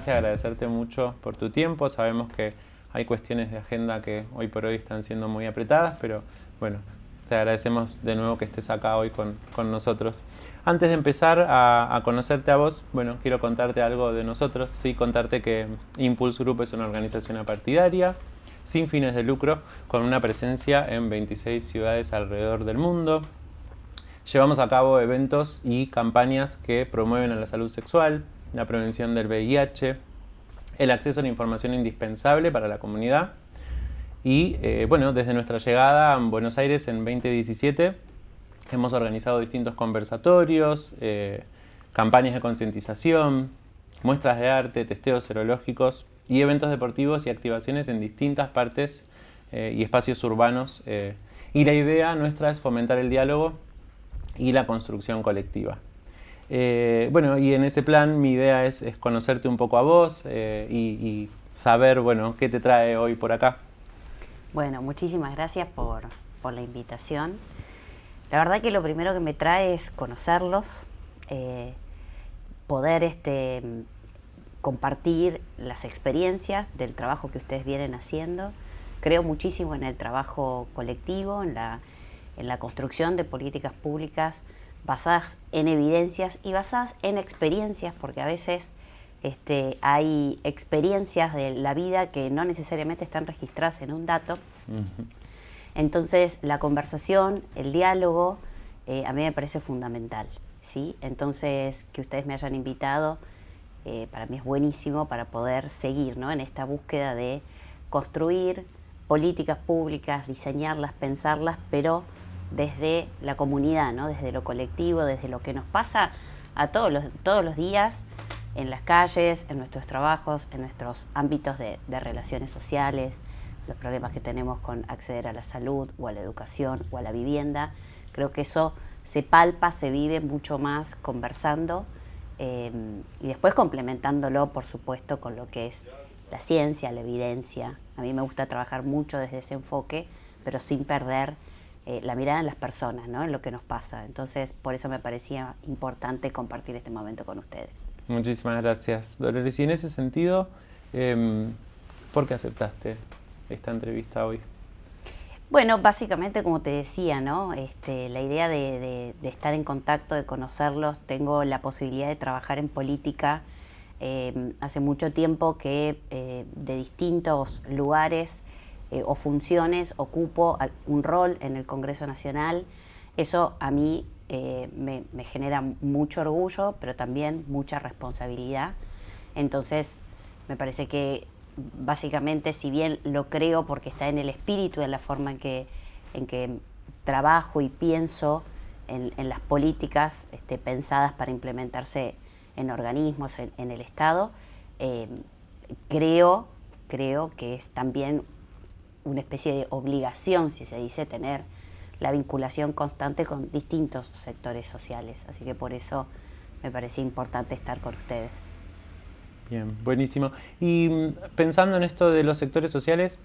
instancia agradecerte mucho por tu tiempo. Sabemos que hay cuestiones de agenda que hoy por hoy están siendo muy apretadas, pero bueno, te agradecemos de nuevo que estés acá hoy con nosotros. Antes de empezar a conocerte a vos, bueno, quiero contarte algo de nosotros. Sí, contarte que Impulse Group es una organización apartidaria, sin fines de lucro, con una presencia en 26 ciudades alrededor del mundo. Llevamos a cabo eventos y campañas que promueven la salud sexual, la prevención del VIH, el acceso a la información indispensable para la comunidad. Y bueno, desde nuestra llegada a Buenos Aires en 2017 hemos organizado distintos conversatorios, campañas de concientización, muestras de arte, testeos serológicos y eventos deportivos y activaciones en distintas partes y espacios urbanos. Y la idea nuestra es fomentar el diálogo y la construcción colectiva. Bueno, y en ese plan mi idea es conocerte un poco a vos y saber, bueno, qué te trae hoy por acá. Bueno, muchísimas gracias por la invitación. La verdad que lo primero que me trae es conocerlos, poder compartir las experiencias del trabajo que ustedes vienen haciendo. Creo muchísimo en el trabajo colectivo, en la construcción de políticas públicas basadas en evidencias y basadas en experiencias, porque a veces hay experiencias de la vida que no necesariamente están registradas en un dato. Entonces la conversación, el diálogo, a mí me parece fundamental, ¿sí? Entonces que ustedes me hayan invitado para mí es buenísimo para poder seguir, ¿no?, en esta búsqueda de construir políticas públicas, diseñarlas, pensarlas, pero desde la comunidad, ¿no?, desde lo colectivo, desde lo que nos pasa a todos los días en las calles, en nuestros trabajos, en nuestros ámbitos de relaciones sociales, los problemas que tenemos con acceder a la salud o a la educación o a la vivienda. Creo que eso se palpa, se vive mucho más conversando y después complementándolo, por supuesto, con lo que es la ciencia, la evidencia. A mí me gusta trabajar mucho desde ese enfoque, pero sin perder la mirada en las personas, ¿no?, en lo que nos pasa. Entonces, por eso me parecía importante compartir este momento con ustedes. Muchísimas gracias, Dolores. Y en ese sentido, ¿por qué aceptaste esta entrevista hoy? Bueno, básicamente, como te decía, ¿no?, la idea de estar en contacto, de conocerlos. Tengo la posibilidad de trabajar en política hace mucho tiempo que de distintos lugares o funciones ocupo un rol en el Congreso Nacional. Eso a mí me genera mucho orgullo, pero también mucha responsabilidad. Entonces, me parece que básicamente, si bien lo creo porque está en el espíritu, en la forma en que trabajo y pienso en las políticas pensadas para implementarse en organismos, en el Estado, creo que es también una especie de obligación, si se dice, tener la vinculación constante con distintos sectores sociales. Así que por eso me parecía importante estar con ustedes. Bien, buenísimo. Y pensando en esto de los sectores sociales,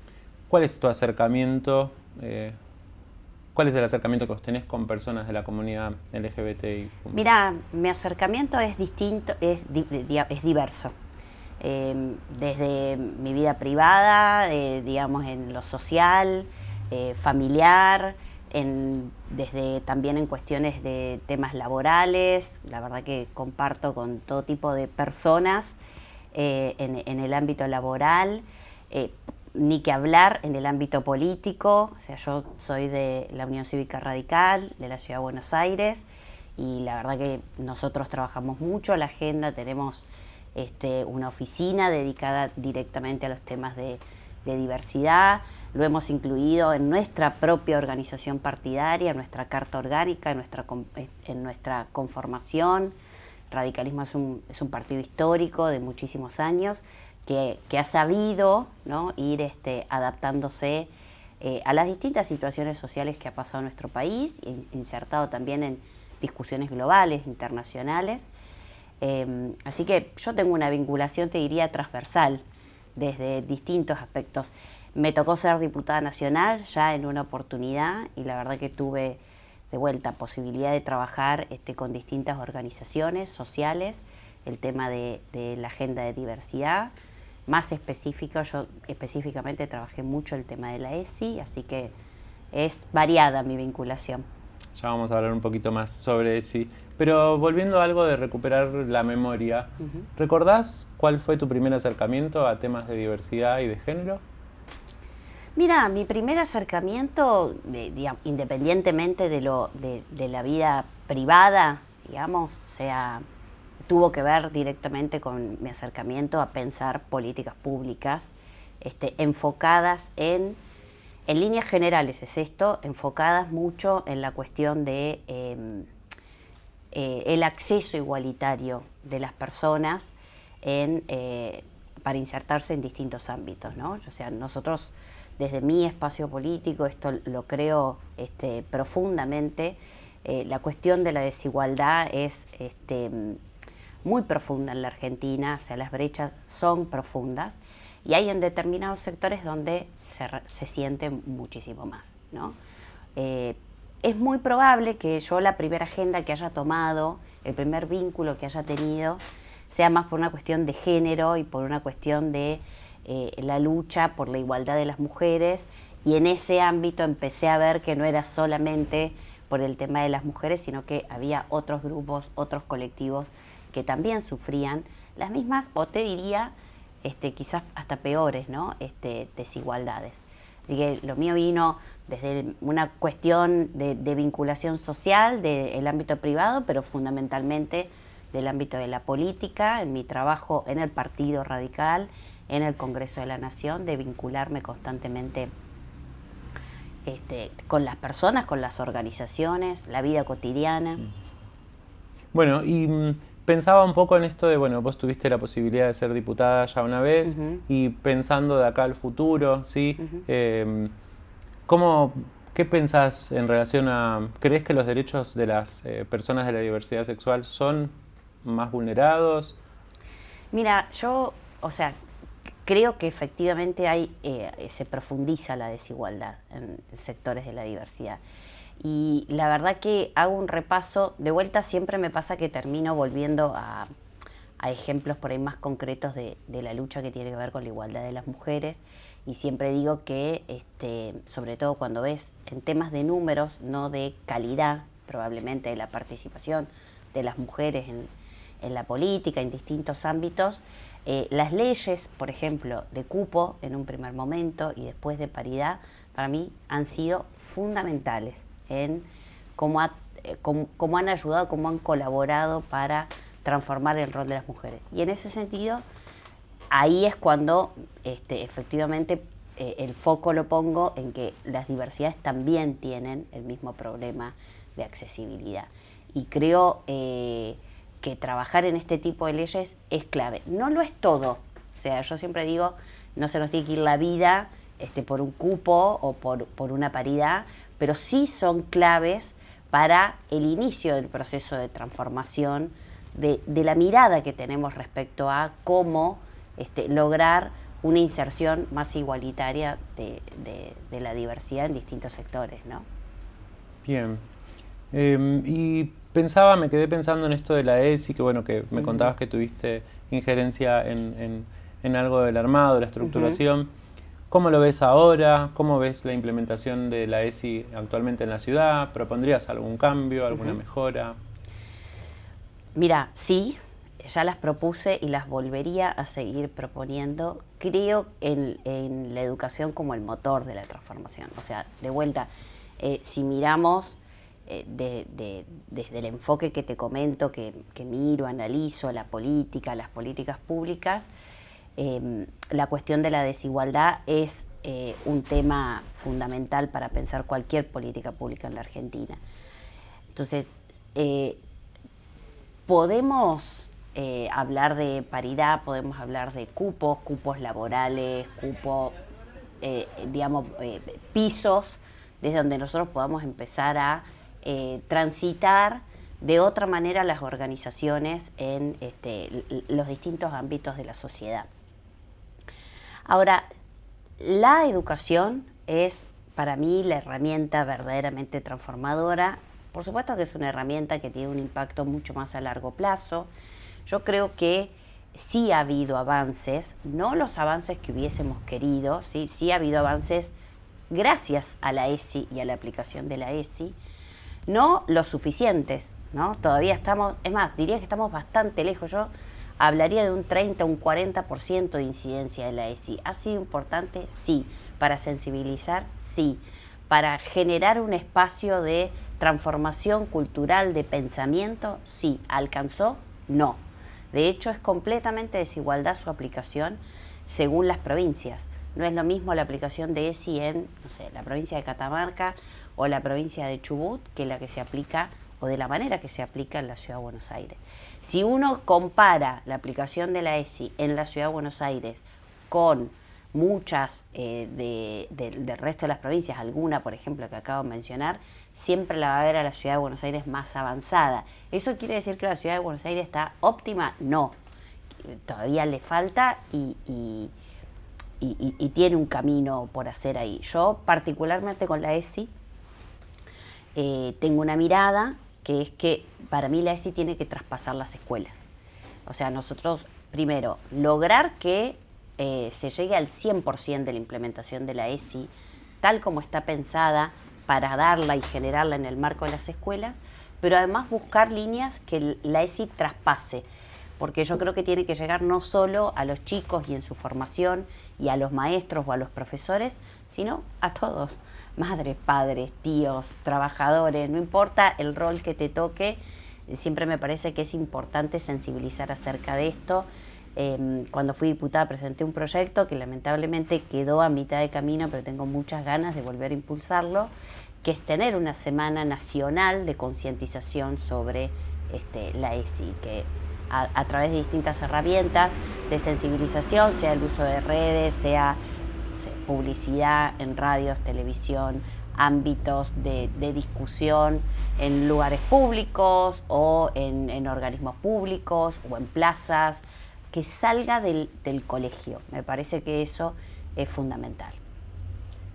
¿cuál es tu acercamiento? ¿Cuál es el acercamiento que vos tenés con personas de la comunidad LGBTI? Mira, mi acercamiento es distinto, es diverso. Desde mi vida privada, digamos, en lo social, familiar, desde también en cuestiones de temas laborales. La verdad que comparto con todo tipo de personas en el ámbito laboral, ni que hablar en el ámbito político. O sea, yo soy de la Unión Cívica Radical de la Ciudad de Buenos Aires y la verdad que nosotros trabajamos mucho la agenda. Tenemos una oficina dedicada directamente a los temas de diversidad. Lo hemos incluido en nuestra propia organización partidaria, en nuestra carta orgánica, en nuestra conformación. Radicalismo es un partido histórico de muchísimos años que ha sabido, ¿no?, ir adaptándose a las distintas situaciones sociales que ha pasado en nuestro país, insertado también en discusiones globales, internacionales. Así que yo tengo una vinculación, te diría, transversal desde distintos aspectos. Me tocó ser diputada nacional ya en una oportunidad y la verdad que tuve de vuelta posibilidad de trabajar con distintas organizaciones sociales el tema de la agenda de diversidad. Más específico, yo específicamente trabajé mucho el tema de la ESI, así que es variada mi vinculación. Ya vamos a hablar un poquito más sobre ESI. Pero volviendo a algo de recuperar la memoria, ¿recordás cuál fue tu primer acercamiento a temas de diversidad y de género? Mira, mi primer acercamiento, independientemente de la vida privada, digamos, o sea, tuvo que ver directamente con mi acercamiento a pensar políticas públicas enfocadas en líneas generales es esto, enfocadas mucho en la cuestión de el acceso igualitario de las personas para insertarse en distintos ámbitos, ¿no? O sea, nosotros desde mi espacio político, esto lo creo profundamente, la cuestión de la desigualdad es muy profunda en la Argentina, o sea, las brechas son profundas y hay en determinados sectores donde se siente muchísimo más, ¿no? Es muy probable que yo la primera agenda que haya tomado, el primer vínculo que haya tenido, sea más por una cuestión de género y por una cuestión de la lucha por la igualdad de las mujeres, y en ese ámbito empecé a ver que no era solamente por el tema de las mujeres, sino que había otros grupos, otros colectivos que también sufrían las mismas, o te diría, quizás hasta peores, ¿no? Desigualdades. Así que lo mío vino desde una cuestión de vinculación social del ámbito privado, pero fundamentalmente del ámbito de la política, en mi trabajo en el Partido Radical, en el Congreso de la Nación, de vincularme constantemente con las personas, con las organizaciones, la vida cotidiana. Bueno, y pensaba un poco en esto de, bueno, vos tuviste la posibilidad de ser diputada ya una vez, y pensando de acá al futuro, ¿sí? ¿Qué pensás en relación a, crees que los derechos de las personas de la diversidad sexual son más vulnerados? Mira, yo, o sea, creo que efectivamente se profundiza la desigualdad en sectores de la diversidad. Y la verdad que hago un repaso, de vuelta siempre me pasa que termino volviendo a ejemplos por ahí más concretos de la lucha que tiene que ver con la igualdad de las mujeres, y siempre digo que, sobre todo cuando ves en temas de números, no de calidad, probablemente de la participación de las mujeres en la política, en distintos ámbitos, las leyes, por ejemplo, de cupo en un primer momento y después de paridad, para mí han sido fundamentales en cómo han ayudado, cómo han colaborado para transformar el rol de las mujeres. Y en ese sentido, ahí es cuando efectivamente el foco lo pongo en que las diversidades también tienen el mismo problema de accesibilidad. Y creo que trabajar en este tipo de leyes es clave. No lo es todo. O sea, yo siempre digo, no se nos tiene que ir la vida por un cupo o por una paridad, pero sí son claves para el inicio del proceso de transformación de la mirada que tenemos respecto a cómo lograr una inserción más igualitaria de la diversidad en distintos sectores, ¿no? Bien. Y me quedé pensando en esto de la ESI, que bueno, que me contabas que tuviste injerencia en algo del armado, de la estructuración. ¿Cómo lo ves ahora? ¿Cómo ves la implementación de la ESI actualmente en la ciudad? ¿Propondrías algún cambio, alguna mejora? Mira, sí, ya las propuse y las volvería a seguir proponiendo. Creo en la educación como el motor de la transformación. O sea, de vuelta, si miramos desde el enfoque que te comento, que miro, analizo la política, las políticas públicas, la cuestión de la desigualdad es un tema fundamental para pensar cualquier política pública en la Argentina. Entonces, podemos hablar de paridad, podemos hablar de cupos laborales, pisos, desde donde nosotros podamos empezar a transitar de otra manera las organizaciones en los distintos ámbitos de la sociedad. Ahora, la educación es para mí la herramienta verdaderamente transformadora. Por supuesto que es una herramienta que tiene un impacto mucho más a largo plazo. Yo creo que sí ha habido avances, no los avances que hubiésemos querido, sí ha habido avances gracias a la ESI y a la aplicación de la ESI, no los suficientes, ¿no? Todavía estamos, es más, diría que estamos bastante lejos. Yo hablaría de un 30, un 40% de incidencia de la ESI. ¿Ha sido importante? Sí. Para sensibilizar, sí. Para generar un espacio de transformación cultural, de pensamiento, sí. ¿Alcanzó? No. De hecho, es completamente desigualdad su aplicación según las provincias. No es lo mismo la aplicación de ESI en, no sé, la provincia de Catamarca o la provincia de Chubut que la que se aplica o de la manera que se aplica en la Ciudad de Buenos Aires. Si uno compara la aplicación de la ESI en la Ciudad de Buenos Aires con muchas del resto de las provincias, alguna, por ejemplo, que acabo de mencionar, siempre la va a ver a la Ciudad de Buenos Aires más avanzada. ¿Eso quiere decir que la Ciudad de Buenos Aires está óptima? No. Todavía le falta y tiene un camino por hacer ahí. Yo, particularmente con la ESI, tengo una mirada que es que para mí la ESI tiene que traspasar las escuelas. O sea, nosotros, primero, lograr que se llegue al 100% de la implementación de la ESI, tal como está pensada para darla y generarla en el marco de las escuelas, pero además buscar líneas que la ESI traspase, porque yo creo que tiene que llegar no solo a los chicos y en su formación y a los maestros o a los profesores, sino a todos, madres, padres, tíos, trabajadores, no importa el rol que te toque, siempre me parece que es importante sensibilizar acerca de esto. Cuando fui diputada presenté un proyecto que lamentablemente quedó a mitad de camino, pero tengo muchas ganas de volver a impulsarlo, que es tener una semana nacional de concientización sobre la ESI, que a través de distintas herramientas de sensibilización, sea el uso de redes, sea publicidad en radios, televisión, ámbitos de discusión en lugares públicos o en organismos públicos o en plazas, que salga del colegio. Me parece que eso es fundamental.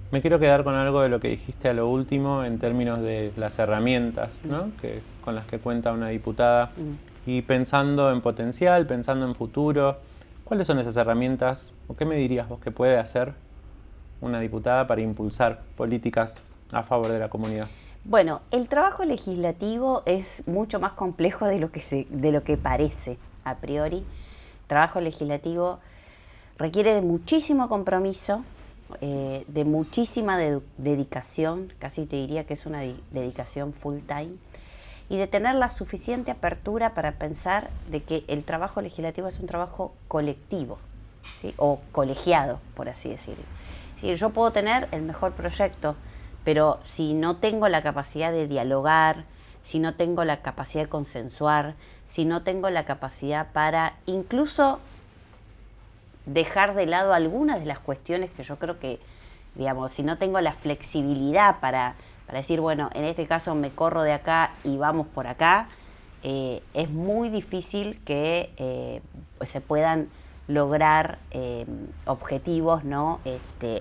Me quiero quedar con algo de lo que dijiste a lo último en términos de las herramientas, ¿no? Con las que cuenta una diputada. Y pensando en potencial, pensando en futuro, ¿cuáles son esas herramientas o qué me dirías vos que puede hacer una diputada para impulsar políticas a favor de la comunidad? Bueno, el trabajo legislativo es mucho más complejo de lo que parece a priori. El trabajo legislativo requiere de muchísimo compromiso, de muchísima dedicación, casi te diría que es una dedicación full time, y de tener la suficiente apertura para pensar de que el trabajo legislativo es un trabajo colectivo, ¿sí? O colegiado, por así decirlo. Sí, yo puedo tener el mejor proyecto, pero si no tengo la capacidad de dialogar, si no tengo la capacidad de consensuar, si no tengo la capacidad para incluso dejar de lado algunas de las cuestiones que yo creo que, digamos, si no tengo la flexibilidad para decir, bueno, en este caso me corro de acá y vamos por acá, es muy difícil que se puedan lograr objetivos, ¿no?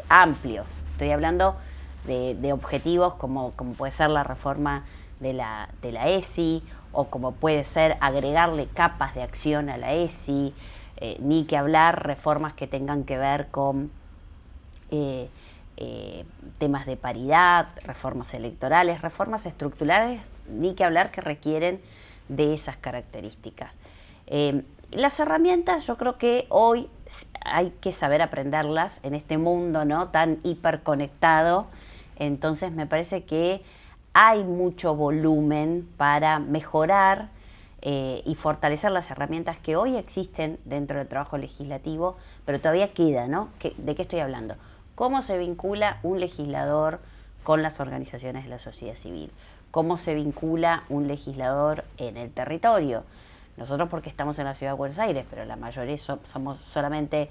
Amplios. Estoy hablando de objetivos como puede ser la reforma de la ESI o como puede ser agregarle capas de acción a la ESI, ni que hablar reformas que tengan que ver con temas de paridad, reformas electorales, reformas estructurales, ni que hablar que requieren de esas características. Las herramientas yo creo que hoy hay que saber aprenderlas en este mundo, ¿no?, tan hiperconectado. Entonces me parece que hay mucho volumen para mejorar y fortalecer las herramientas que hoy existen dentro del trabajo legislativo, pero todavía queda, ¿no? ¿De qué estoy hablando? ¿Cómo se vincula un legislador con las organizaciones de la sociedad civil? ¿Cómo se vincula un legislador en el territorio? Nosotros porque estamos en la Ciudad de Buenos Aires, pero la mayoría somos solamente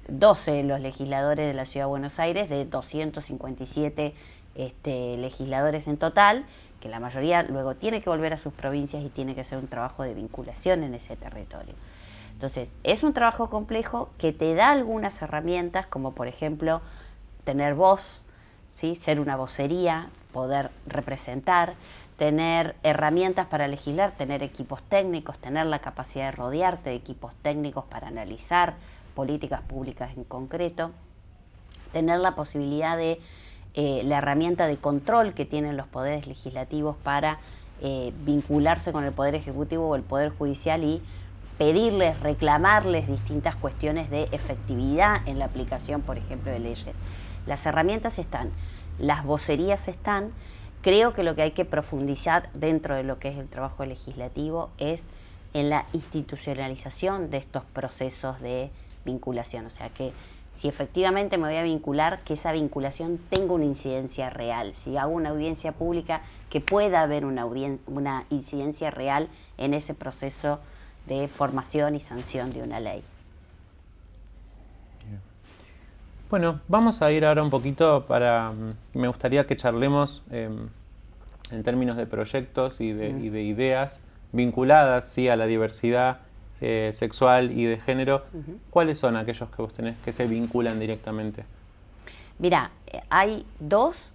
12 los legisladores de la Ciudad de Buenos Aires, de 257 legisladores en total, que la mayoría luego tiene que volver a sus provincias y tiene que hacer un trabajo de vinculación en ese territorio. Entonces, es un trabajo complejo que te da algunas herramientas, como por ejemplo tener voz, ¿sí?, ser una vocería, poder representar, tener herramientas para legislar, tener equipos técnicos, tener la capacidad de rodearte de equipos técnicos para analizar políticas públicas en concreto, tener la posibilidad de la herramienta de control que tienen los poderes legislativos para vincularse con el Poder Ejecutivo o el Poder Judicial y pedirles, reclamarles distintas cuestiones de efectividad en la aplicación, por ejemplo, de leyes. Las herramientas están, las vocerías están. Creo que lo que hay que profundizar dentro de lo que es el trabajo legislativo es en la institucionalización de estos procesos de vinculación. O sea, que si efectivamente me voy a vincular, que esa vinculación tenga una incidencia real. Si hago una audiencia pública, que pueda haber una incidencia real en ese proceso de formación y sanción de una ley. Bueno, vamos a ir ahora un poquito me gustaría que charlemos en términos de proyectos y de ideas vinculadas, sí, a la diversidad sexual y de género. ¿Cuáles son aquellos que vos tenés que se vinculan directamente? Mira, hay dos,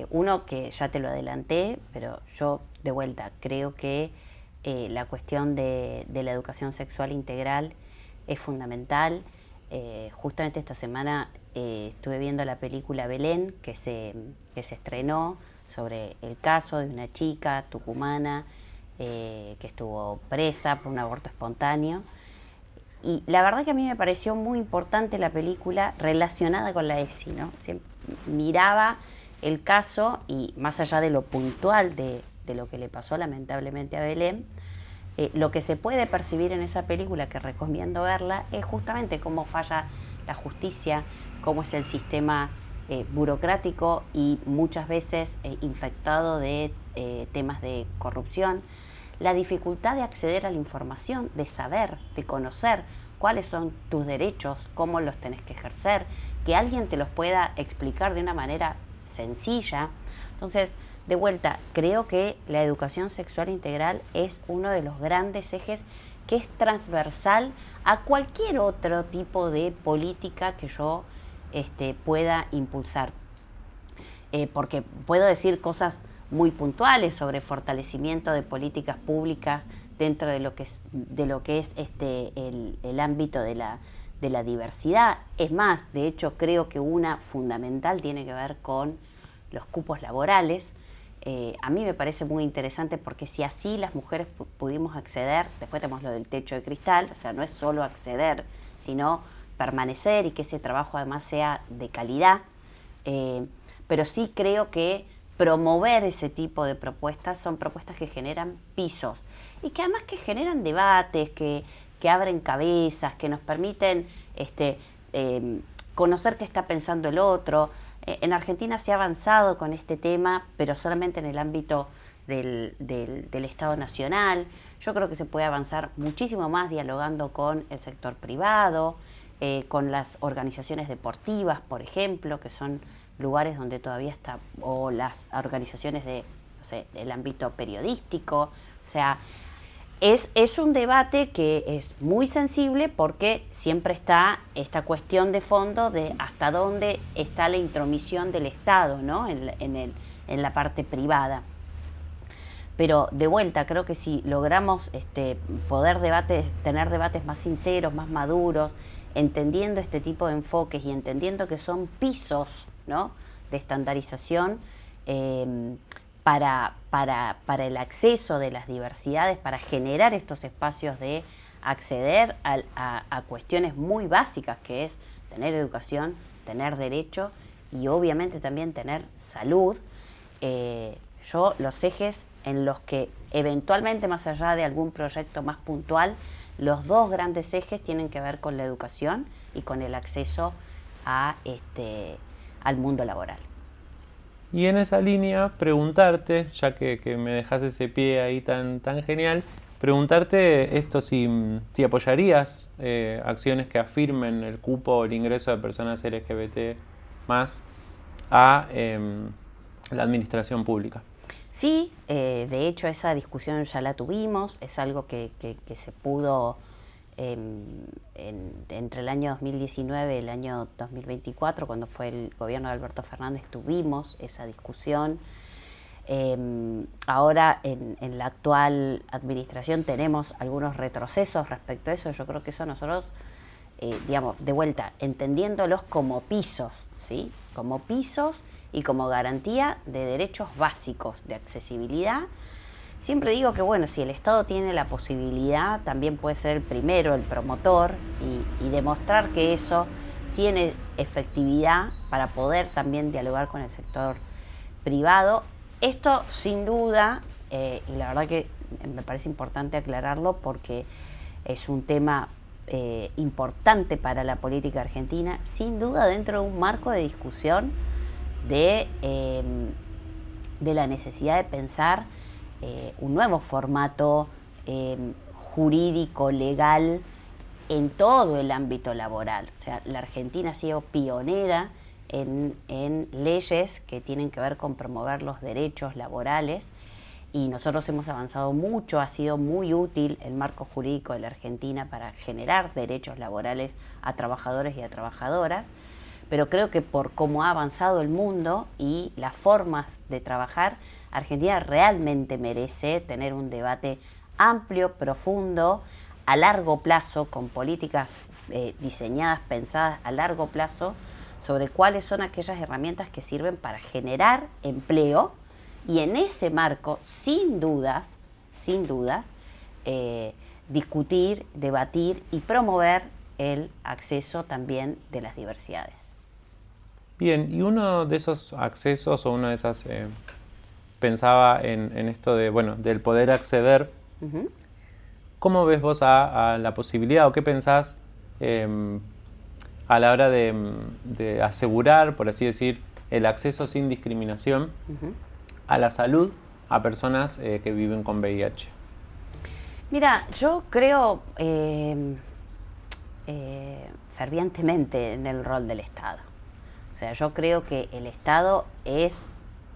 uno que ya te lo adelanté, pero yo de vuelta creo que la cuestión de la educación sexual integral es fundamental. Justamente esta semana estuve viendo la película Belén, que se estrenó sobre el caso de una chica tucumana que estuvo presa por un aborto espontáneo. Y la verdad que a mí me pareció muy importante la película relacionada con la ESI, ¿no? Miraba el caso y más allá de lo puntual de lo que le pasó lamentablemente a Belén, lo que se puede percibir en esa película, que recomiendo verla, es justamente cómo falla la justicia, cómo es el sistema burocrático y muchas veces infectado de temas de corrupción, la dificultad de acceder a la información, de saber, de conocer cuáles son tus derechos, cómo los tenés que ejercer, que alguien te los pueda explicar de una manera sencilla. Entonces, de vuelta, creo que la educación sexual integral es uno de los grandes ejes que es transversal a cualquier otro tipo de política que yo pueda impulsar. Porque puedo decir cosas muy puntuales sobre fortalecimiento de políticas públicas dentro de lo que es el ámbito de la diversidad. Es más, de hecho, creo que una fundamental tiene que ver con los cupos laborales. A mí me parece muy interesante porque si así las mujeres pudimos acceder, después tenemos lo del techo de cristal, o sea, no es solo acceder, sino permanecer y que ese trabajo además sea de calidad, pero sí creo que promover ese tipo de propuestas son propuestas que generan pisos y que además que generan debates, que abren cabezas, que nos permiten conocer qué está pensando el otro. En Argentina se ha avanzado con este tema, pero solamente en el ámbito del Estado Nacional. Yo creo que se puede avanzar muchísimo más dialogando con el sector privado, con las organizaciones deportivas, por ejemplo, que son lugares donde todavía está, o las organizaciones del ámbito periodístico. O sea, es un debate que es muy sensible porque siempre está esta cuestión de fondo de hasta dónde está la intromisión del Estado, ¿no? en la parte privada. Pero de vuelta, creo que si logramos tener debates más sinceros, más maduros, entendiendo este tipo de enfoques y entendiendo que son pisos, ¿no?, de estandarización para el acceso de las diversidades, para generar estos espacios de acceder a cuestiones muy básicas, que es tener educación, tener derecho y obviamente también tener salud. Yo los ejes en los que eventualmente, más allá de algún proyecto más puntual, los dos grandes ejes tienen que ver con la educación y con el acceso al mundo laboral. Y en esa línea, preguntarte, ya que me dejas ese pie ahí tan genial, preguntarte esto, si apoyarías acciones que afirmen el cupo o el ingreso de personas LGBT más a la administración pública. Sí, de hecho esa discusión ya la tuvimos, es algo que se pudo entre el año 2019 y el año 2024, cuando fue el gobierno de Alberto Fernández, tuvimos esa discusión. Ahora en la actual administración tenemos algunos retrocesos respecto a eso. Yo creo que eso nosotros, digamos, de vuelta, entendiéndolos como pisos, ¿sí? Como pisos y como garantía de derechos básicos de accesibilidad. Siempre digo que, bueno, si el Estado tiene la posibilidad, también puede ser el primero, el promotor, y demostrar que eso tiene efectividad para poder también dialogar con el sector privado. Esto, sin duda, y la verdad que me parece importante aclararlo porque es un tema importante para la política argentina, sin duda dentro de un marco de discusión de la necesidad de pensar un nuevo formato jurídico, legal, en todo el ámbito laboral. O sea, la Argentina ha sido pionera en leyes que tienen que ver con promover los derechos laborales, y nosotros hemos avanzado mucho. Ha sido muy útil el marco jurídico de la Argentina para generar derechos laborales a trabajadores y a trabajadoras, pero creo que por cómo ha avanzado el mundo y las formas de trabajar, Argentina realmente merece tener un debate amplio, profundo, a largo plazo, con políticas diseñadas, pensadas a largo plazo, sobre cuáles son aquellas herramientas que sirven para generar empleo, y en ese marco, sin dudas, discutir, debatir y promover el acceso también de las diversidades. Bien, y uno de esos accesos o una de esas, pensaba en esto de, bueno, del poder acceder. Uh-huh. ¿Cómo ves vos a la posibilidad o qué pensás a la hora de asegurar, por así decir, el acceso sin discriminación Uh-huh. a la salud a personas que viven con VIH? Mira, yo creo fervientemente en el rol del Estado. O sea, yo creo que el Estado es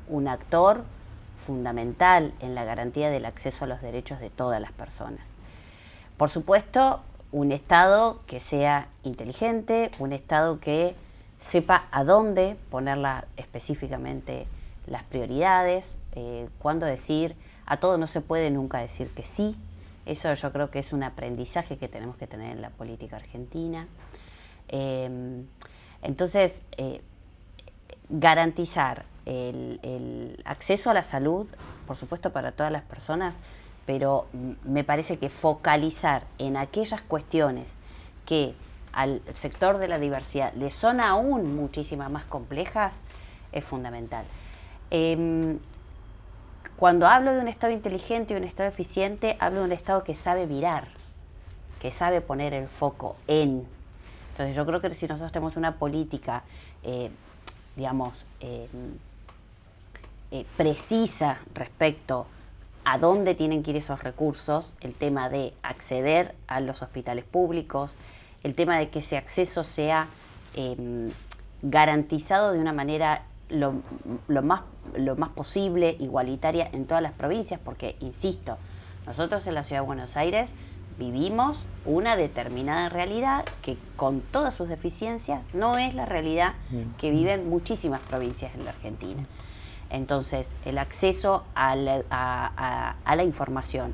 un actor fundamental en la garantía del acceso a los derechos de todas las personas. Por supuesto, un Estado que sea inteligente, un Estado que sepa a dónde ponerla específicamente las prioridades, cuándo decir, a todo no se puede nunca decir que sí. Eso yo creo que es un aprendizaje que tenemos que tener en la política argentina. Entonces, garantizar el acceso a la salud, por supuesto para todas las personas, pero me parece que focalizar en aquellas cuestiones que al sector de la diversidad le son aún muchísimas más complejas es fundamental. Cuando hablo de un Estado inteligente y un Estado eficiente, hablo de un Estado que sabe mirar, que sabe poner el foco en. Entonces yo creo que si nosotros tenemos una política, precisa respecto a dónde tienen que ir esos recursos, el tema de acceder a los hospitales públicos, el tema de que ese acceso sea garantizado de una manera lo más posible, igualitaria en todas las provincias, porque, insisto, nosotros en la Ciudad de Buenos Aires vivimos una determinada realidad que, con todas sus deficiencias, no es la realidad que viven muchísimas provincias en la Argentina. Entonces, el acceso a la información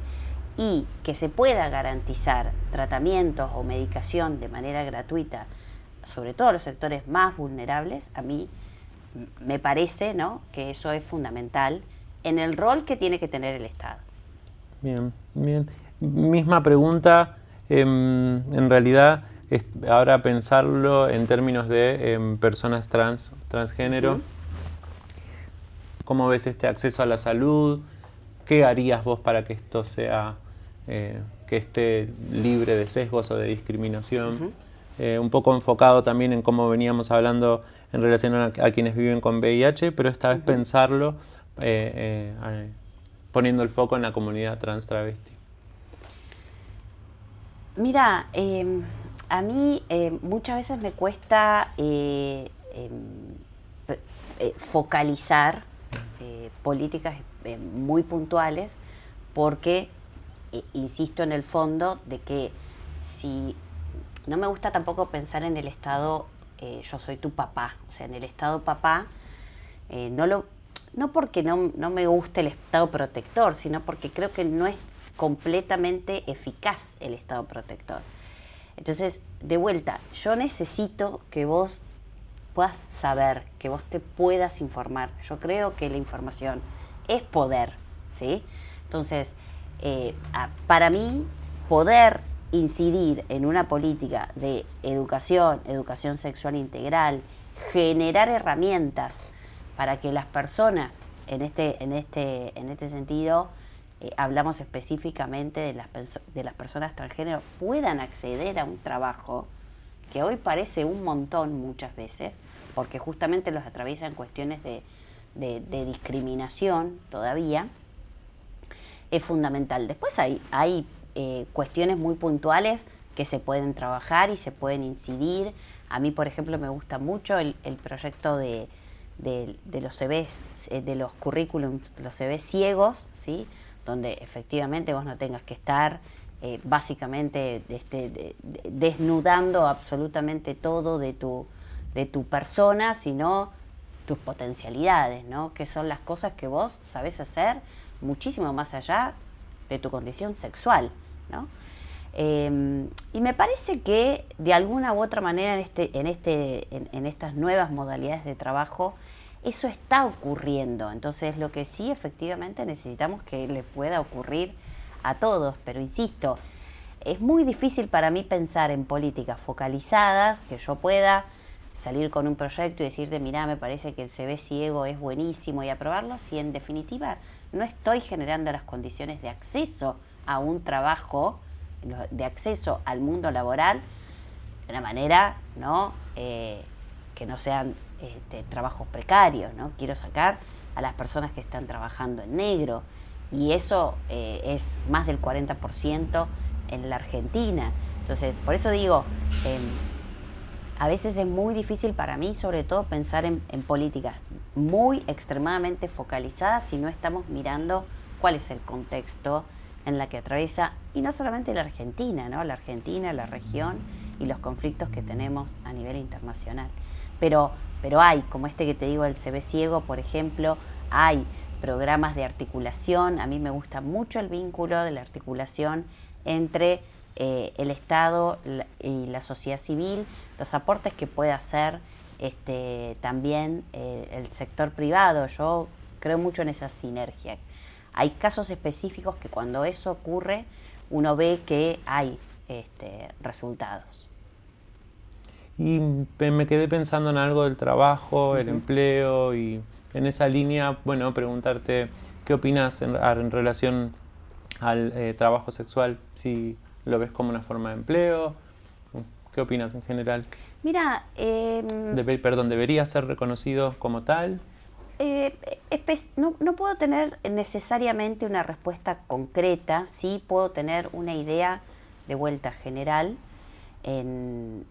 y que se pueda garantizar tratamientos o medicación de manera gratuita, sobre todo a los sectores más vulnerables, a mí me parece, ¿no?, que eso es fundamental en el rol que tiene que tener el Estado. Bien, bien. Misma pregunta, en realidad, ahora pensarlo en términos de personas transgénero. Uh-huh. ¿Cómo ves este acceso a la salud? ¿Qué harías vos para que esto sea, que esté libre de sesgos o de discriminación? Uh-huh. Un poco enfocado también en cómo veníamos hablando en relación a quienes viven con VIH, pero esta vez uh-huh. pensarlo poniendo el foco en la comunidad trans travesti. Mira, a mí muchas veces me cuesta focalizar políticas muy puntuales porque insisto en el fondo de que si no me gusta tampoco pensar en el Estado yo soy tu papá, o sea, en el Estado papá no porque no me guste el Estado protector, sino porque creo que no es completamente eficaz el Estado protector. Entonces, de vuelta, yo necesito que vos puedas saber, que vos te puedas informar. Yo creo que la información es poder, ¿sí? Entonces, para mí, poder incidir en una política de educación sexual integral, generar herramientas para que las personas, en este sentido, hablamos específicamente de las personas transgénero, puedan acceder a un trabajo que hoy parece un montón muchas veces, porque justamente los atraviesan cuestiones de discriminación todavía, es fundamental. Después hay cuestiones muy puntuales que se pueden trabajar y se pueden incidir. A mí, por ejemplo, me gusta mucho el proyecto de los CVs, de los currículums, los CVs ciegos, ¿sí? Donde efectivamente vos no tengas que estar básicamente desnudando absolutamente todo de tu persona, sino tus potencialidades, ¿no? Que son las cosas que vos sabés hacer muchísimo más allá de tu condición sexual, ¿no? Y me parece que de alguna u otra manera en estas nuevas modalidades de trabajo eso está ocurriendo. Entonces lo que sí efectivamente necesitamos que le pueda ocurrir a todos, pero insisto, es muy difícil para mí pensar en políticas focalizadas, que yo pueda salir con un proyecto y decirte, mirá, me parece que el CV ciego es buenísimo y aprobarlo, si en definitiva no estoy generando las condiciones de acceso a un trabajo, de acceso al mundo laboral, de una manera, ¿no? Que no sean trabajos precarios, ¿no? Quiero sacar a las personas que están trabajando en negro, y eso es más del 40% en la Argentina. Entonces, por eso digo, a veces es muy difícil para mí, sobre todo, pensar en políticas muy extremadamente focalizadas si no estamos mirando cuál es el contexto en la que atraviesa, y no solamente la Argentina, ¿no? La Argentina, la región y los conflictos que tenemos a nivel internacional. Pero hay, como este que te digo, el CV ciego, por ejemplo, hay programas de articulación. A mí me gusta mucho el vínculo de la articulación entre el Estado y la sociedad civil, los aportes que puede hacer también el sector privado. Yo creo mucho en esa sinergia. Hay casos específicos que cuando eso ocurre uno ve que hay resultados. Y me quedé pensando en algo del trabajo, el empleo, y en esa línea, bueno, preguntarte qué opinas en relación al trabajo sexual, si lo ves como una forma de empleo, ¿qué opinas en general? Mira, ¿Debería ser reconocido como tal? No puedo tener necesariamente una respuesta concreta, sí puedo tener una idea de vuelta general en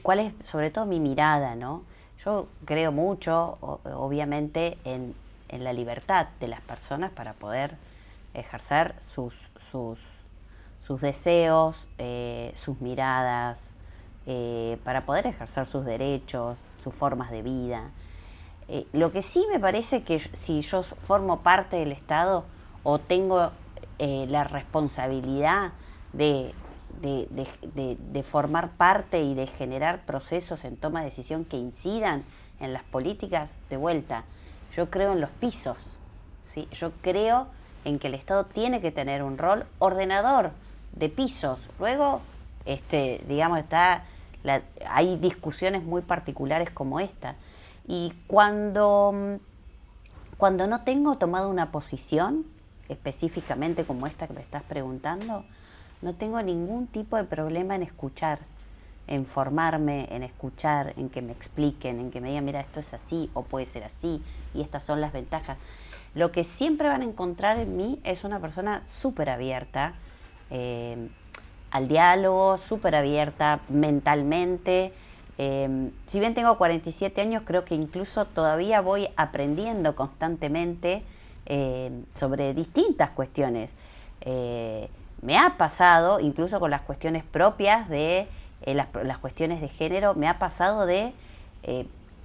cuál es sobre todo mi mirada, ¿no? Yo creo mucho, obviamente, en la libertad de las personas para poder ejercer sus deseos, sus miradas, para poder ejercer sus derechos, sus formas de vida. Lo que sí me parece que si yo formo parte del Estado o tengo la responsabilidad de formar parte y de generar procesos en toma de decisión que incidan en las políticas, de vuelta, yo creo en los pisos, ¿sí? Yo creo en que el Estado tiene que tener un rol ordenador de pisos. Luego, digamos, hay discusiones muy particulares como esta. Y cuando no tengo tomado una posición, específicamente como esta que me estás preguntando, no tengo ningún tipo de problema en escuchar, en formarme, en escuchar, en que me expliquen, en que me digan, mira, esto es así o puede ser así y estas son las ventajas. Lo que siempre van a encontrar en mí es una persona súper abierta al diálogo, súper abierta mentalmente. Si bien tengo 47 años, creo que incluso todavía voy aprendiendo constantemente sobre distintas cuestiones. Me ha pasado, incluso con las cuestiones propias de las cuestiones de género, me ha pasado de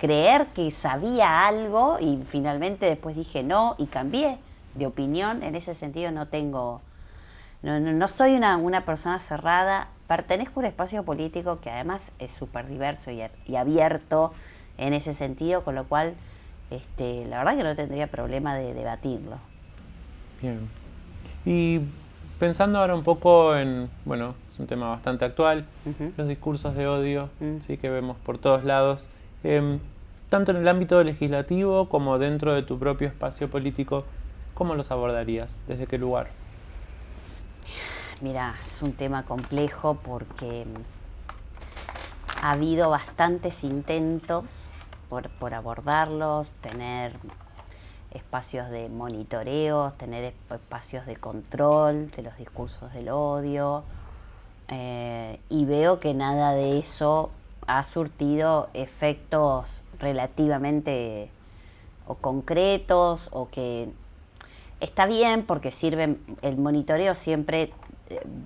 creer que sabía algo y finalmente después dije no y cambié de opinión. En ese sentido no soy una persona cerrada, pertenezco a un espacio político que además es súper diverso y abierto en ese sentido, con lo cual la verdad que no tendría problema de debatirlo. Bien. Y pensando ahora un poco bueno, es un tema bastante actual, los discursos de odio, sí, que vemos por todos lados, tanto en el ámbito legislativo como dentro de tu propio espacio político, ¿cómo los abordarías? ¿Desde qué lugar? Mira, es un tema complejo porque ha habido bastantes intentos por abordarlos, tener espacios de monitoreo, tener espacios de control de los discursos del odio, y veo que nada de eso ha surtido efectos relativamente o concretos, o que está bien porque sirve el monitoreo siempre.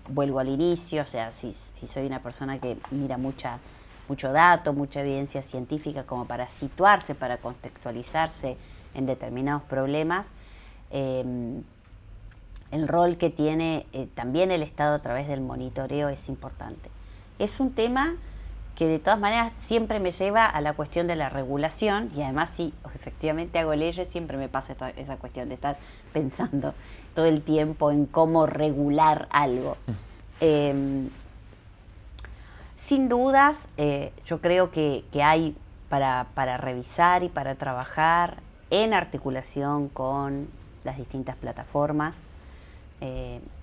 Vuelvo al inicio, o sea, si soy una persona que mira mucho dato, mucha evidencia científica como para situarse, para contextualizarse en determinados problemas, el rol que tiene también el Estado a través del monitoreo es importante. Es un tema que de todas maneras siempre me lleva a la cuestión de la regulación, y además si efectivamente hago leyes siempre me pasa esa cuestión de estar pensando todo el tiempo en cómo regular algo. Sin dudas, yo creo que hay para revisar y para trabajar en articulación con las distintas plataformas.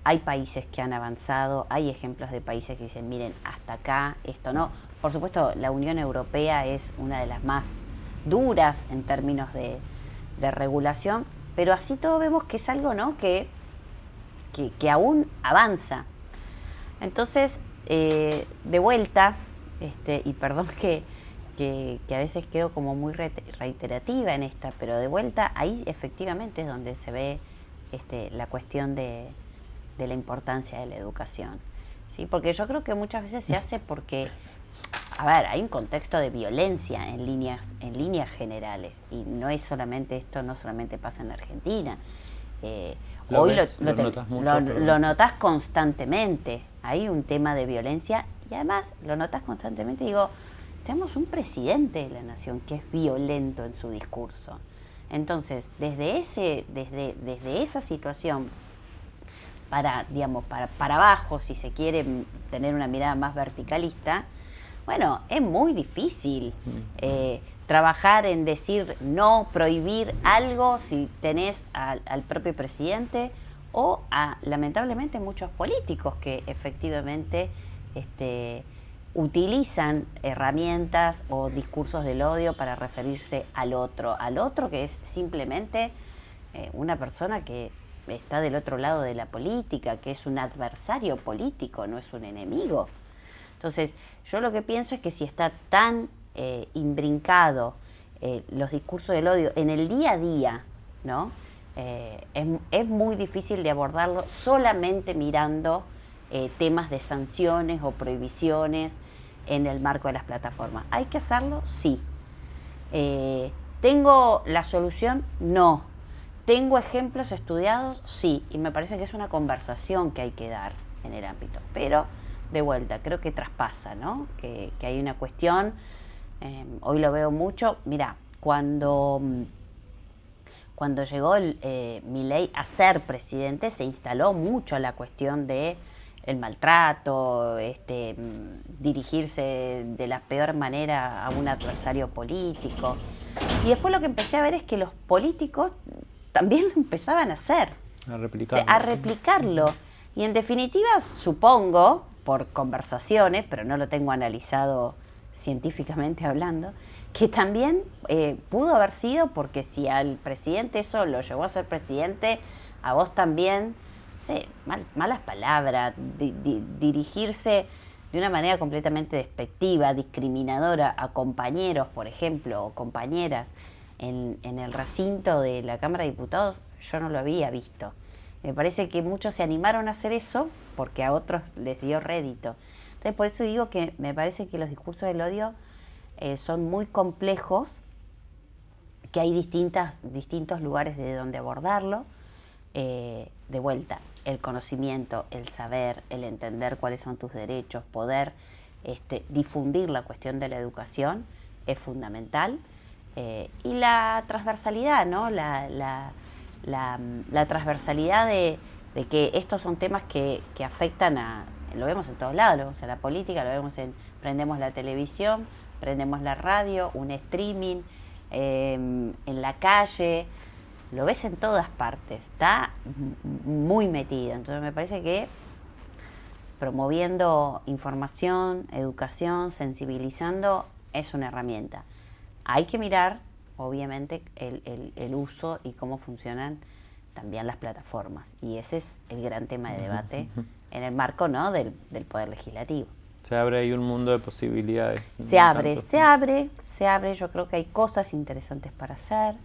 Hay países que han avanzado, hay ejemplos de países que dicen, miren, hasta acá, esto no. Por supuesto, la Unión Europea es una de las más duras en términos de regulación, pero así todo vemos que es algo, ¿no?, que aún avanza. Entonces, de vuelta, y perdón que a veces quedo como muy reiterativa en esta, pero de vuelta ahí efectivamente es donde se ve la cuestión de la importancia de la educación, ¿sí? Porque yo creo que muchas veces se hace porque, a ver, hay un contexto de violencia en líneas generales, y no es solamente esto, no solamente pasa en Argentina. Hoy lo notas constantemente. Hay un tema de violencia y además lo notas constantemente. Digo, tenemos un presidente de la nación que es violento en su discurso. Entonces, desde esa situación para abajo, si se quiere tener una mirada más verticalista, bueno, es muy difícil trabajar en decir no, prohibir algo si tenés al propio presidente o lamentablemente muchos políticos que efectivamente utilizan herramientas o discursos del odio para referirse al otro que es simplemente una persona que está del otro lado de la política, que es un adversario político, no es un enemigo. Entonces, yo lo que pienso es que si está tan imbrincado los discursos del odio en el día a día, ¿no?, es muy difícil de abordarlo solamente mirando temas de sanciones o prohibiciones en el marco de las plataformas. ¿Hay que hacerlo? Sí. ¿Tengo la solución? No. ¿Tengo ejemplos estudiados? Sí. Y me parece que es una conversación que hay que dar en el ámbito. Pero, de vuelta, creo que traspasa, ¿no? Que hay una cuestión, hoy lo veo mucho. Mira, cuando llegó Milei a ser presidente, se instaló mucho la cuestión de el maltrato, dirigirse de la peor manera a un adversario político. Y después lo que empecé a ver es que los políticos también lo empezaban a hacer. A replicarlo. Y en definitiva, supongo, por conversaciones, pero no lo tengo analizado científicamente hablando, que también pudo haber sido porque si al presidente eso lo llevó a ser presidente, a vos también, sí, malas palabras, dirigirse de una manera completamente despectiva, discriminadora a compañeros, por ejemplo, o compañeras en el recinto de la Cámara de Diputados, yo no lo había visto. Me parece que muchos se animaron a hacer eso porque a otros les dio rédito. Entonces, por eso digo que me parece que los discursos del odio son muy complejos que hay distintos lugares de donde abordarlo. De vuelta, el conocimiento, el saber, el entender cuáles son tus derechos, poder difundir la cuestión de la educación es fundamental. Y la transversalidad, ¿no? La transversalidad de que estos son temas que afectan lo vemos en todos lados, lo vemos en la política, lo vemos prendemos la televisión, prendemos la radio, un streaming, en la calle, lo ves en todas partes, está muy metido. Entonces me parece que promoviendo información, educación, sensibilizando, es una herramienta. Hay que mirar, obviamente, el uso y cómo funcionan también las plataformas. Y ese es el gran tema de debate en el marco, ¿no?, del Poder Legislativo. Se abre ahí un mundo de posibilidades. Se abre. Yo creo que hay cosas interesantes para hacer.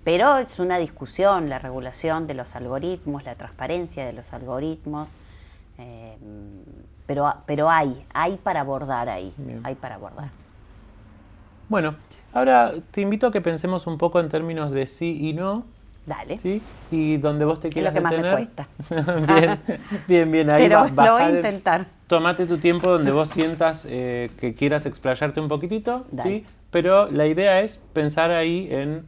Pero es una discusión, la regulación de los algoritmos, la transparencia de los algoritmos. Pero hay para abordar ahí. Bien. Hay para abordar. Bueno, ahora te invito a que pensemos un poco en términos de sí y no. Dale. ¿Sí? Y donde vos te quieras detener. Es lo que más me cuesta. bien. Ahí pero lo voy a intentar. Tomate tu tiempo donde vos sientas que quieras explayarte un poquitito. Dale. ¿Sí? Pero la idea es pensar ahí en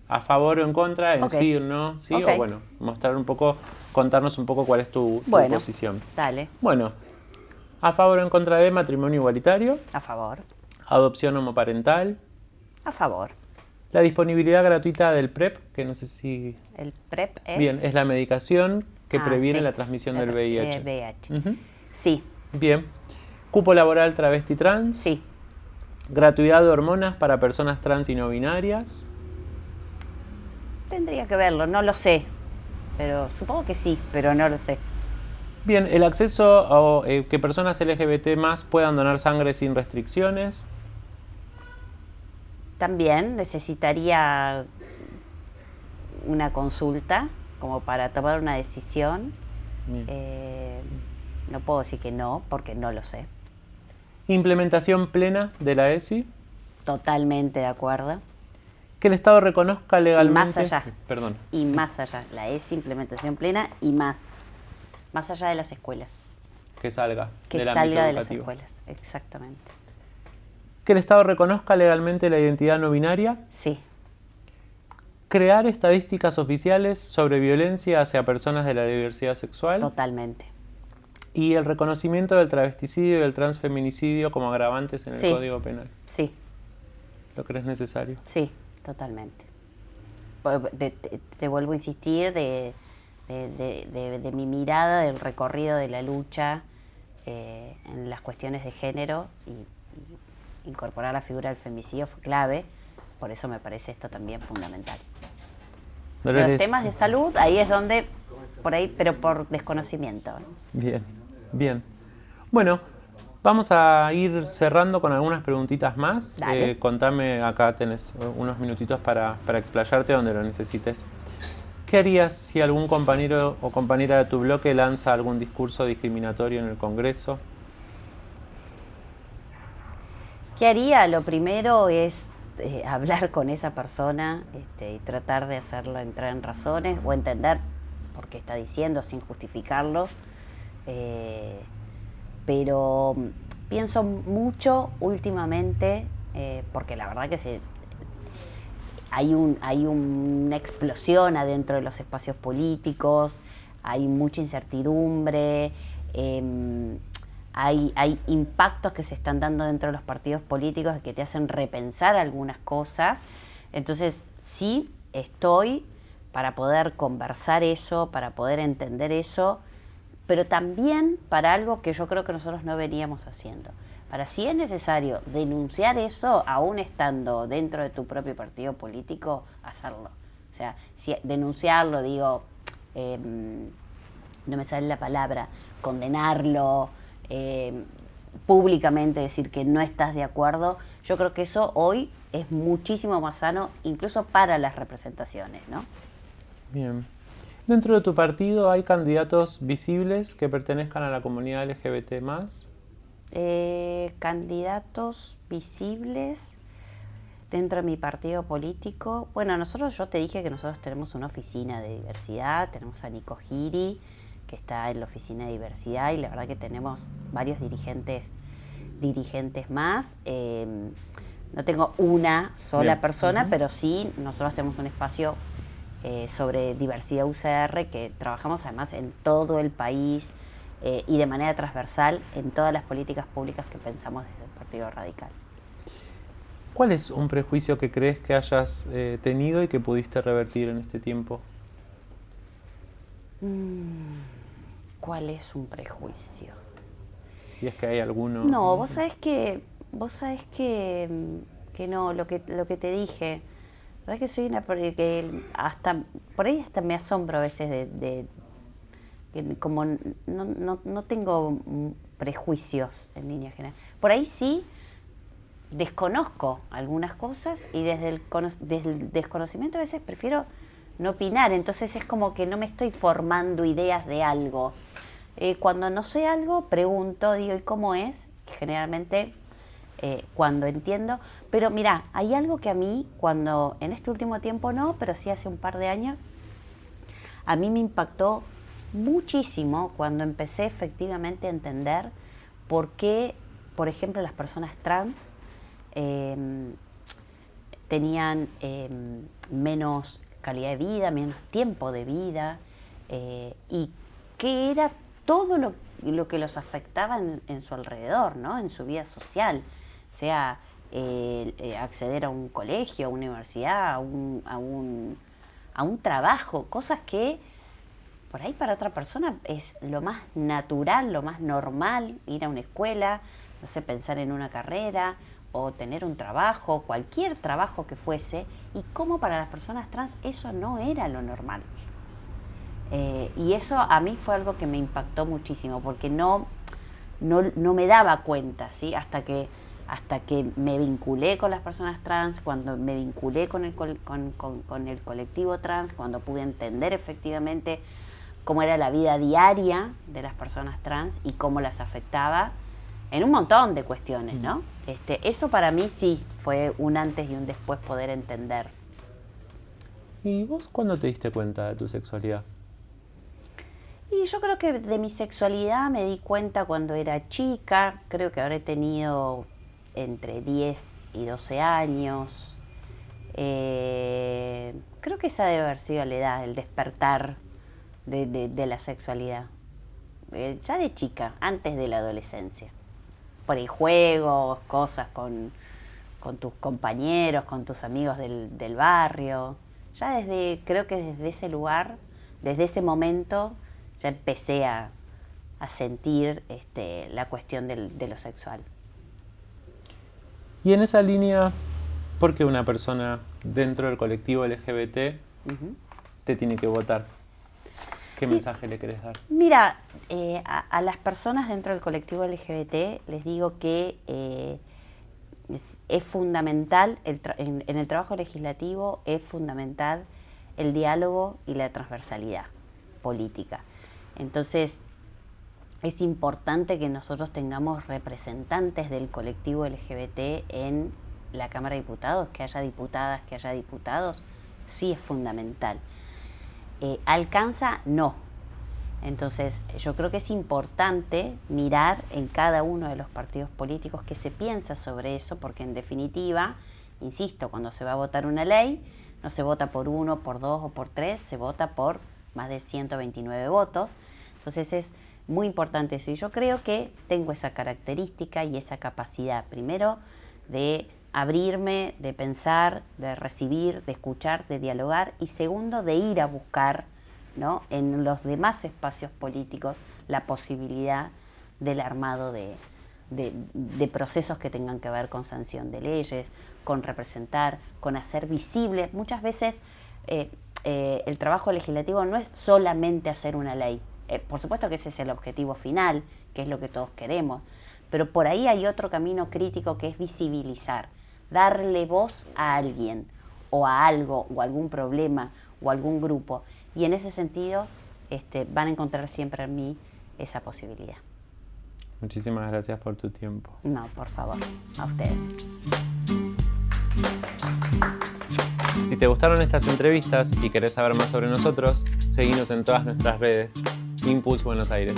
a favor o en contra, en sí o no. ¿Sí? O bueno, mostrar un poco, contarnos un poco cuál es tu posición. Dale. Bueno, a favor o en contra de matrimonio igualitario. A favor. Adopción homoparental. A favor. La disponibilidad gratuita del PrEP, que no sé si... El PrEP es... Bien, es la medicación que previene la transmisión del VIH. VIH. Sí. Bien. Cupo laboral travesti trans. Sí. Gratuidad de hormonas para personas trans y no binarias. Tendría que verlo, no lo sé. Pero supongo que sí, pero no lo sé. Bien, el acceso a que personas LGBT más puedan donar sangre sin restricciones. También necesitaría una consulta como para tomar una decisión. No puedo decir que no, porque no lo sé. Implementación plena de la ESI. Totalmente de acuerdo. Que el Estado reconozca legalmente... Y más allá. Perdón. Y más allá. La ESI, implementación plena y más. Más allá de las escuelas. Que salga. Que salga de las escuelas, exactamente. Que el Estado reconozca legalmente la identidad no binaria. Sí. Crear estadísticas oficiales sobre violencia hacia personas de la diversidad sexual. Totalmente. Y el reconocimiento del travesticidio y del transfeminicidio como agravantes en el Código Penal. Sí. ¿Lo crees necesario? Sí, totalmente. Te vuelvo a insistir de mi mirada del recorrido de la lucha en las cuestiones de género y incorporar la figura del femicidio fue clave, por eso me parece esto también fundamental. Los temas de salud, ahí es donde, por ahí, pero por desconocimiento. Bien. Bueno, vamos a ir cerrando con algunas preguntitas más. Contame, acá tenés unos minutitos para explayarte donde lo necesites. ¿Qué harías si algún compañero o compañera de tu bloque lanza algún discurso discriminatorio en el Congreso? ¿Qué haría? Lo primero es hablar con esa persona y tratar de hacerlo entrar en razones o entender por qué está diciendo sin justificarlo. Pero pienso mucho últimamente, porque la verdad que hay una explosión adentro de los espacios políticos, hay mucha incertidumbre, hay impactos que se están dando dentro de los partidos políticos que te hacen repensar algunas cosas. Entonces sí estoy para poder conversar eso, para poder entender eso, pero también para algo que yo creo que nosotros no veníamos haciendo. Para si es necesario denunciar eso, aún estando dentro de tu propio partido político, hacerlo. O sea, denunciarlo, digo, no me sale la palabra, condenarlo, públicamente decir que no estás de acuerdo, yo creo que eso hoy es muchísimo más sano, incluso para las representaciones, ¿no? Bien. ¿Dentro de tu partido hay candidatos visibles que pertenezcan a la comunidad LGBT+? Candidatos visibles. Dentro de mi partido político, bueno, yo te dije que nosotros tenemos una oficina de diversidad, tenemos a Nico Giri, que está en la oficina de diversidad, y la verdad que tenemos varios dirigentes más. No tengo una sola persona, pero sí, nosotros tenemos un espacio sobre diversidad UCR que trabajamos además en todo el país y de manera transversal en todas las políticas públicas que pensamos desde el Partido Radical. ¿Cuál es un prejuicio que crees que hayas tenido y que pudiste revertir en este tiempo? ¿Cuál es un prejuicio? Si es que hay alguno. No, vos sabés que no, lo que te dije, la verdad que soy una que hasta por ahí hasta me asombro a veces de como no tengo prejuicios en línea general. Por ahí sí desconozco algunas cosas y desde el desconocimiento a veces prefiero no opinar, entonces es como que no me estoy formando ideas de algo. Cuando no sé algo, pregunto, digo, ¿y cómo es? Generalmente cuando entiendo, pero mira, hay algo que a mí, cuando en este último tiempo no, pero sí hace un par de años, a mí me impactó muchísimo cuando empecé efectivamente a entender por qué, por ejemplo, las personas trans tenían menos calidad de vida, menos tiempo de vida, y qué era todo lo que los afectaba en su alrededor, ¿no? En su vida social, sea acceder a un colegio, a una universidad, a un trabajo, cosas que por ahí para otra persona es lo más natural, lo más normal, ir a una escuela, no sé, pensar en una carrera o tener un trabajo, cualquier trabajo que fuese, y cómo para las personas trans eso no era lo normal. Y eso a mí fue algo que me impactó muchísimo, porque no me daba cuenta, ¿sí? Hasta que me vinculé con las personas trans, cuando me vinculé con el colectivo trans, cuando pude entender efectivamente cómo era la vida diaria de las personas trans y cómo las afectaba en un montón de cuestiones, ¿no? Eso para mí sí fue un antes y un después poder entender. ¿Y vos cuándo te diste cuenta de tu sexualidad? Y yo creo que de mi sexualidad me di cuenta cuando era chica, creo que habré tenido entre 10 y 12 años. Creo que esa debe haber sido la edad, el despertar de la sexualidad. Ya de chica, antes de la adolescencia. Por ahí juegos, cosas con tus compañeros, con tus amigos del barrio. Ya creo que desde ese lugar, desde ese momento, ya empecé a sentir la cuestión de lo sexual. Y en esa línea, ¿por qué una persona dentro del colectivo LGBT te tiene que votar? ¿Qué mensaje le querés dar? Mira, a las personas dentro del colectivo LGBT les digo que es fundamental, en el trabajo legislativo es fundamental el diálogo y la transversalidad política. Entonces, es importante que nosotros tengamos representantes del colectivo LGBT en la Cámara de Diputados, que haya diputadas, que haya diputados, sí es fundamental. ¿Alcanza? No. Entonces, yo creo que es importante mirar en cada uno de los partidos políticos qué se piensa sobre eso, porque en definitiva, insisto, cuando se va a votar una ley, no se vota por 1, por 2 o por 3, se vota por más de 129 votos. Entonces es muy importante eso. Y yo creo que tengo esa característica y esa capacidad, primero, de abrirme, de pensar, de recibir, de escuchar, de dialogar, y segundo, de ir a buscar, ¿no?, en los demás espacios políticos la posibilidad del armado de procesos que tengan que ver con sanción de leyes, con representar, con hacer visibles. Muchas veces el trabajo legislativo no es solamente hacer una ley. Por supuesto que ese es el objetivo final, que es lo que todos queremos, pero por ahí hay otro camino crítico que es visibilizar, darle voz a alguien o a algo o a algún problema o a algún grupo, y en ese sentido van a encontrar siempre en mí esa posibilidad. Muchísimas gracias por tu tiempo. No, por favor, a ustedes. Si te gustaron estas entrevistas y querés saber más sobre nosotros, seguinos en todas nuestras redes. Impulse Buenos Aires.